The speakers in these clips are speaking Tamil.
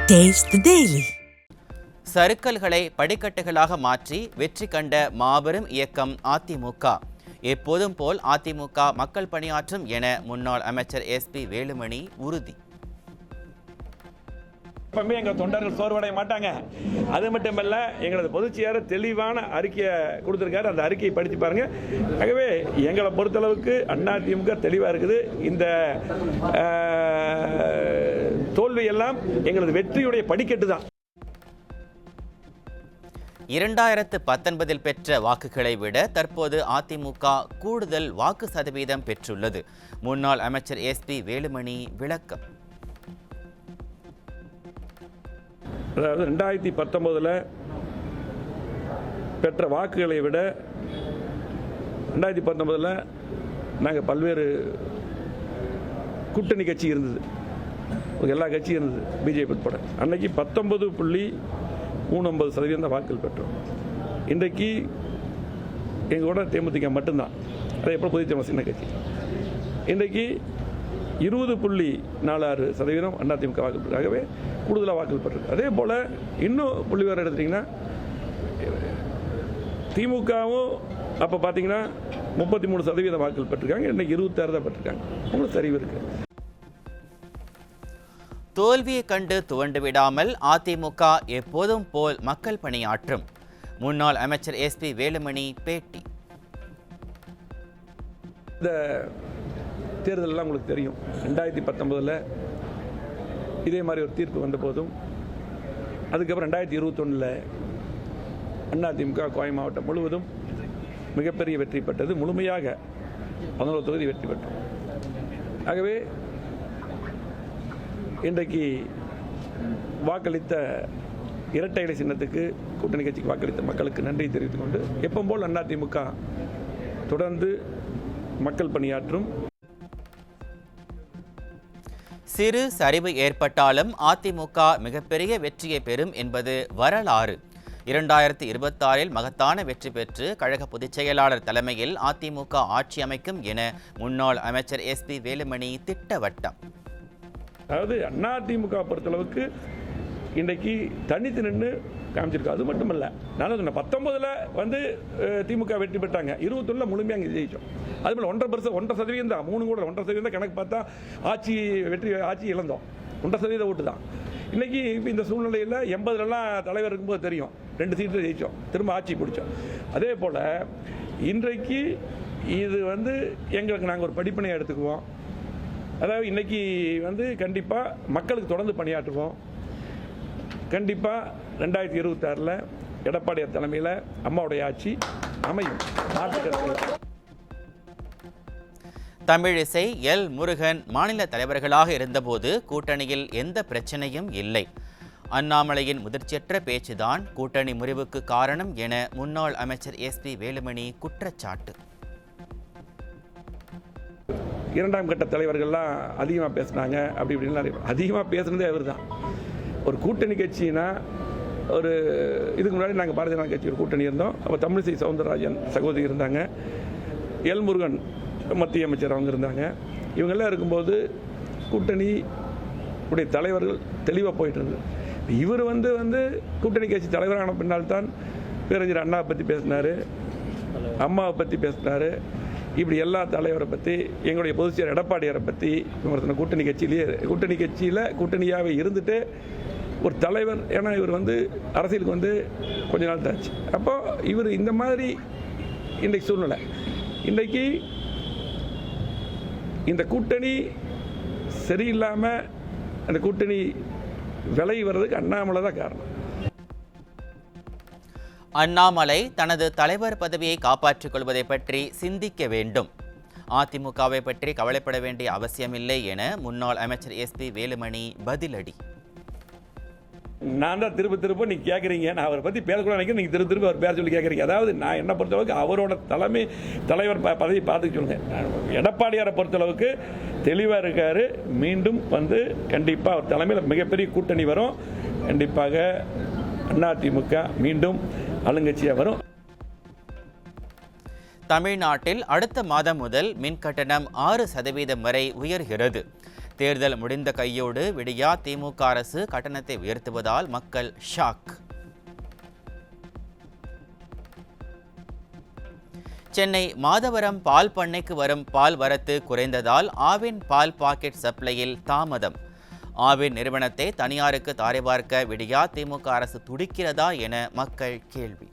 Taste the Daily. சறுக்கல்களை படிக்கட்டுகளாக மாற்றி வெற்றி கண்ட மாபெரும் இயக்கம் அதிமுக. எப்போதும் போல் அதிமுக மக்கள் பணியாற்றும் என முன்னாள் அமைச்சர் SP வேலுமணி உறுதி. எப்பவுமே எங்கள் தொண்டர்கள் சோர்வடைய மாட்டாங்க. அது மட்டுமல்ல, எங்களது பொதுச் செயலாளர் தெளிவான அறிக்கையை கொடுத்துருக்காரு. அந்த அறிக்கையை படித்து பாருங்க. ஆகவே எங்களை பொறுத்தளவுக்கு அதிமுக தெளிவாக இருக்குது. இந்த தோல்வி எல்லாம் எங்களது வெற்றியுடைய படிக்கட்டு தான். 2019 பெற்ற வாக்குகளை விட தற்போது அதிமுக கூடுதல் வாக்கு சதவீதம் பெற்றுள்ளது. முன்னாள் அமைச்சர் SP வேலுமணி விளக்கம். அதாவது 2019 பெற்ற வாக்குகளை விட 2019 நாங்கள் பல்வேறு கூட்டணி கட்சி இருந்தது, எல்லா கட்சியும் இருந்தது, பிஜேபி உட்பட. அன்னைக்கு 19.39% வாக்குகள் பெற்றோம். இன்றைக்கு எங்களோட தேமுதிக மட்டும்தான், அதை எப்போ பொதுச் சின்ன கட்சி. இன்றைக்கு 20.46% அதிமுக வாக்குகள். ஆகவே கூடுதலாக வாக்குகள் பெற்றிருக்கு. அதே போல் இன்னும் புள்ளி விவரம் எடுத்துட்டிங்கன்னா, திமுகவும் அப்போ பார்த்தீங்கன்னா 33% வாக்குகள் பெற்றிருக்காங்க. இன்னைக்கு 26 தான் பெற்றிருக்காங்க. உங்களுக்கு சரிவு இருக்கு. தோல்வியை கண்டு துவண்டு விடாமல் அதிமுக எப்போதும் போல் மக்கள் பணியாற்றும். முன்னாள் அமைச்சர் SP வேலுமணி பேட்டி. இந்த தேர்தலெல்லாம் உங்களுக்கு தெரியும். 2019 இதே மாதிரி ஒரு தீர்ப்பு வந்த போதும், அதுக்கப்புறம் 2021 அதிமுக கோவை மாவட்டம் முழுவதும் மிகப்பெரிய வெற்றி பெற்றது. முழுமையாக 11 தொகுதி வெற்றி பெற்றோம். ஆகவே இன்றைக்கு வாக்களித்த இரட்டை இலை சின்னத்துக்கு, கூட்டணி கட்சிக்கு வாக்களித்த மக்களுக்கு நன்றி தெரிவித்துக் கொண்டு, எப்பவும் போல் அதிமுக தொடர்ந்து மக்கள் பணியாற்றும். சிறு சரிவு ஏற்பட்டாலும் அதிமுக மிகப்பெரிய வெற்றியை பெறும் என்பது வரலாறு. 2026 மகத்தான வெற்றி பெற்று கழக பொதுச் செயலாளர் தலைமையில் அதிமுக ஆட்சி அமைக்கும் என முன்னாள் அமைச்சர் SP வேலுமணி திட்டவட்டம். அதாவது அதிமுக பொறுத்தளவுக்கு இன்றைக்கு தனித்து நின்று காமிச்சிருக்கு. அது மட்டுமல்ல, நான் சொன்னேன் 19 திமுக வெற்றி பெற்றாங்க, 21 முழுமையாக அங்கே ஜெயிச்சோம். அது போல் 1.5% தான், 3 கூட 1.5% கணக்கு பார்த்தா ஆட்சி இழந்தோம். 1% ஓட்டு தான். இன்னைக்கு இந்த சூழ்நிலையில் 80 தலைவர் இருக்கும்போது தெரியும், 2 சீட்டில் ஜெயிச்சோம், திரும்ப ஆட்சி பிடிச்சோம். அதே போல் இன்றைக்கு இது எங்களுக்கு நாங்கள் ஒரு படிப்பினையை எடுத்துக்குவோம். அதாவது இன்னைக்கு கண்டிப்பாக மக்களுக்கு தொடர்ந்து பணியாற்றுவோம். கண்டிப்பாக 2026 எடப்பாடியார் தலைமையில் அம்மாவுடைய ஆட்சி அமையும். தமிழிசை, முருகன் மாநில தலைவர்களாக இருந்தபோது கூட்டணியில் எந்த பிரச்சனையும் இல்லை. அண்ணாமலையின் முதிர்ச்சியற்ற பேச்சுதான் கூட்டணி முறிவுக்கு காரணம் என முன்னாள் அமைச்சர் SP வேலுமணி குற்றச்சாட்டு. 2ஆம் கட்ட தலைவர்கள்லாம் அதிகமாக பேசினாங்க, அப்படி இப்படின்னு அதிகமாக பேசுனதே அவர் தான். ஒரு கூட்டணி கட்சினா, ஒரு இதுக்கு முன்னாடி நாங்கள் பாரதிய ஜனதா கட்சி ஒரு கூட்டணி இருந்தோம். அப்போ தமிழிசை சவுந்தரராஜன் சகோதரி இருந்தாங்க, முருகன் மத்திய அமைச்சர் அவங்க இருந்தாங்க. இவங்கெல்லாம் இருக்கும்போது கூட்டணி உடைய தலைவர்கள் தெளிவாக போயிட்டு இருந்தது. இவர் கூட்டணி கட்சி தலைவரான பின்னால் தான் பேரறிஞர் அண்ணாவை பற்றி பேசினார், அம்மாவை பற்றி பேசினார். இப்படி எல்லா தலைவரை பற்றி, எங்களுடைய பொதுச் செயலர் எடப்பாடியாரை பற்றி கூட்டணி கட்சியில் கூட்டணியாகவே இருந்துட்டு ஒரு தலைவர். ஏன்னா இவர் அரசியலுக்கு கொஞ்ச நாள் தாச்சு. அப்போ இவர் இந்த மாதிரி இன்றைக்கு சூழ்நிலை, இன்றைக்கு இந்த கூட்டணி சரியில்லாமல் அந்த கூட்டணி விலகி வர்றதுக்கு அண்ணாமலை தான் காரணம். அண்ணாமலை தனது தலைவர் பதவியை காப்பாற்றிக் கொள்வதை பற்றி சிந்திக்க வேண்டும். அதிமுகவை பற்றி கவலைப்பட வேண்டிய அவசியமில்லை என முன்னாள் அமைச்சர் SP வேலுமணி பதிலடி. நான் தான் திரும்ப நீங்க கேட்குறீங்க, நான் அவரை பற்றி பேசக்கூட நினைக்கிறேன், நீங்கள் திரும்ப அவர் பேர சொல்லி கேட்குறீங்க. அதாவது நான் என்ன பொறுத்தளவுக்கு அவரோட தலைவர் பதவி பார்த்துக்க சொல்லுங்க. எடப்பாடியாரை பொறுத்தளவுக்கு தெளிவாக இருக்காரு. மீண்டும் கண்டிப்பாக அவர் தலைமையில் மிகப்பெரிய கூட்டணி வரும். கண்டிப்பாக அதிமுக மீண்டும் ஆளுங்கட்சியாக வரும். தமிழ்நாட்டில் அடுத்த மாதம் முதல் மின் கட்டணம் 6% வரை உயர்கிறது. தேர்தல் முடிந்த கையோடு விடியா திமுக அரசு கட்டணத்தை உயர்த்துவதால் மக்கள் ஷாக். சென்னை மாதவரம் பால் பண்ணைக்கு வரும் பால் வரத்து குறைந்ததால் ஆவின் பால் பாக்கெட் சப்ளையில் தாமதம். ஆவின் நிறுவனத்தை தனியாருக்கு தாரை பார்க்க விடியா திமுக அரசு துடிக்கிறதா என மக்கள் கேள்வி.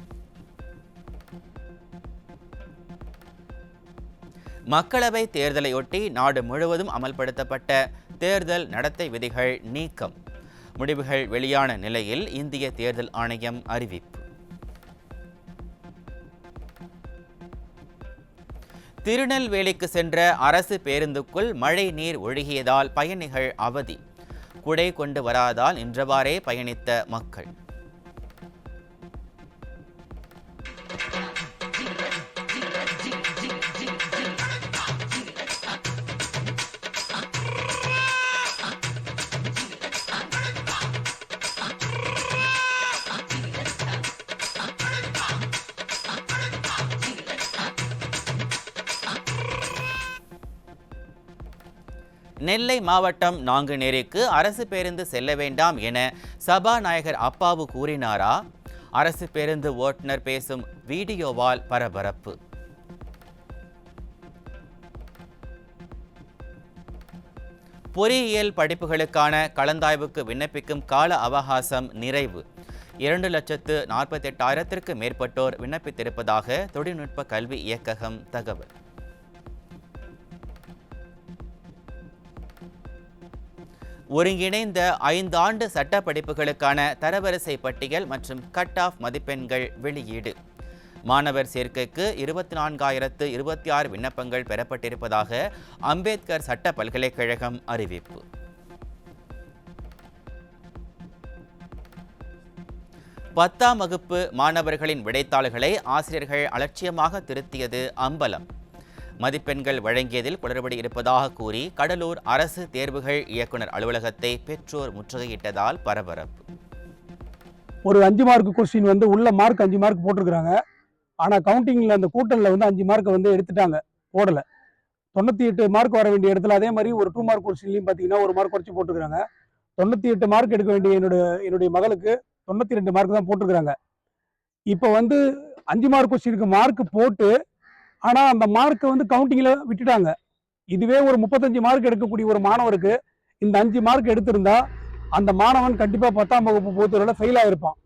மக்களவை தேர்தலையொட்டி நாடு முழுவதும் அமல்படுத்தப்பட்ட தேர்தல் நடத்தை விதிகள் நீக்கம். முடிவுகள் வெளியான நிலையில் இந்திய தேர்தல் ஆணையம் அறிவிப்பு. திருநெல்வேலிக்கு சென்ற அரசு பேருந்துக்குள் மழை நீர் ஒழுகியதால் பயணிகள் அவதி. குடை கொண்டு வராதால் நின்றவாறே பயணித்த மக்கள். நெல்லை மாவட்டம் நாங்குநேரிக்கு அரசு பேருந்து செல்ல வேண்டாம் என சபாநாயகர் அப்பாவு கூறினாரா? அரசு பேருந்து ஓட்டுநர் பேசும் வீடியோவால் பரபரப்பு. பொறியியல் படிப்புகளுக்கான கலந்தாய்வுக்கு விண்ணப்பிக்கும் கால அவகாசம் நிறைவு. 2,48,000 மேற்பட்டோர் விண்ணப்பித்திருப்பதாக தொழில்நுட்ப கல்வி இயக்ககம் தகவல். ஒருங்கிணைந்த 5 ஆண்டு சட்ட படிப்புகளுக்கான தரவரிசை பட்டியல் மற்றும் கட் ஆஃப் மதிப்பெண்கள் வெளியீடு. மாணவர் சேர்க்கைக்கு 24,026 விண்ணப்பங்கள் பெறப்பட்டிருப்பதாக அம்பேத்கர் சட்ட பல்கலைக்கழகம் அறிவிப்பு. பத்தாம் வகுப்பு மாணவர்களின் விடைத்தாள்களை ஆசிரியர்கள் அலட்சியமாக திருத்தியது அம்பலம். மதிப்பெண்கள் வழங்கியதில் குளறுபடி இருப்பதாக கூறி கடலூர் அரசு தேர்வுகள் இயக்குனர் அலுவலகத்தை பெற்றோர் முற்றுகையிட்டதால் பரபரப்பு. ஒரு 5 மார்க் கொஸ்டின் உள்ள மார்க் 5 மார்க் போட்டிருக்கிறாங்க. ஆனால் கவுண்டிங்கில் அந்த கூட்டலில் 5 மார்க்கை எடுத்துட்டாங்க, போடலை. 98 மார்க் வர வேண்டிய இடத்துல அதே மாதிரி ஒரு 2 மார்க் கொஸ்டின்லையும் பார்த்தீங்கன்னா 1 மார்க் குறைச்சி போட்டிருக்கிறாங்க. 98 மார்க் எடுக்க வேண்டிய என்னுடைய மகளுக்கு 92 மார்க் தான் போட்டிருக்கிறாங்க. இப்போ 5 மார்க் கொஸ்டினுக்கு மார்க் போட்டு ஆனால் அந்த மார்க்கை கவுண்டிங்கில் விட்டுட்டாங்க. இதுவே ஒரு 35 மார்க் எடுக்கக்கூடிய ஒரு மாணவருக்கு இந்த 5 மார்க் எடுத்திருந்தா அந்த மாணவன் கண்டிப்பாக 10ஆம் வகுப்பு பொறுத்தவரையில் ஃபெயில் ஆகிருப்பான்.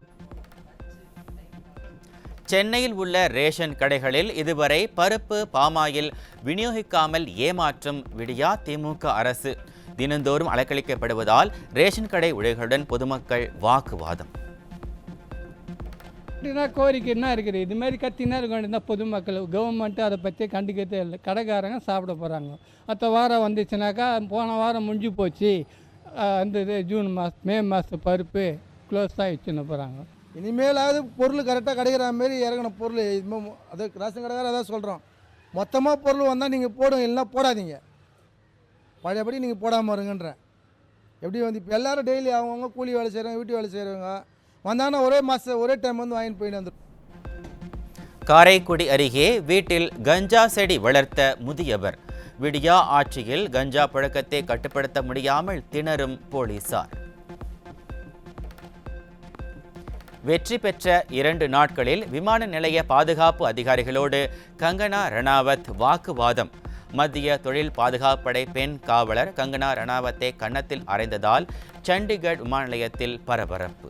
சென்னையில் உள்ள ரேஷன் கடைகளில் இதுவரை பருப்பு பாமாயில் விநியோகிக்காமல் ஏமாற்றும் விடியா திமுக அரசு. தினந்தோறும் அலக்களிக்கப்படுவதால் ரேஷன் கடை ஊழியர்களுடன் பொதுமக்கள் வாக்குவாதம். கோரிக்கை என்ன இருக்குது? இதுமாரி கத்தினா இருக்க வேண்டியதான் பொதுமக்கள். கவர்மெண்ட்டு அதை பற்றி கண்டுக்கிறதே இல்லை. கடைக்காரங்க சாப்பிட போகிறாங்க. அடுத்த வாரம் வந்துச்சுனாக்கா போன வாரம் முடிஞ்சு போச்சு, ஜூன் மாதம் மே மாதத்து பருப்பு க்ளோஸ் ஆகிடுச்சுன்னு போகிறாங்க. இனிமேலாவது பொருள் கரெக்டாக கிடைக்கிற மாரி இறங்கின பொருள் அது ரேஷன் கடைக்கார அதான் சொல்கிறோம். மொத்தமாக பொருள் வந்தால் நீங்கள் போடுங்க, இல்லைன்னா போடாதீங்க. பழையபடி நீங்கள் போடாமல் இருங்கன்றேன். எப்படி இப்போ எல்லோரும் டெய்லி அவங்கவுங்க கூலி வேலை செய்கிறவங்க, வீட்டு வேலை செய்கிறவங்க வந்தாங்கன்னா ஒரே டைம் வாங்கிட்டு போயிட்டு வந்துடும். காரைக்குடி அருகே வீட்டில் கஞ்சா செடி வளர்த்த முதியவர். விடியா ஆட்சியில் கஞ்சா புழக்கத்தை கட்டுப்படுத்த முடியாமல் திணறும் போலீசார். வெற்றி பெற்ற 2 நாட்களில் விமான நிலைய பாதுகாப்பு அதிகாரிகளோடு கங்கனா ரணாவத் வாக்குவாதம். மத்திய தொழில் பாதுகாப்படை பெண் காவலர் கங்கனா ரணாவத்தை கன்னத்தில் அறைந்ததால் சண்டிகர் விமான நிலையத்தில் பரபரப்பு.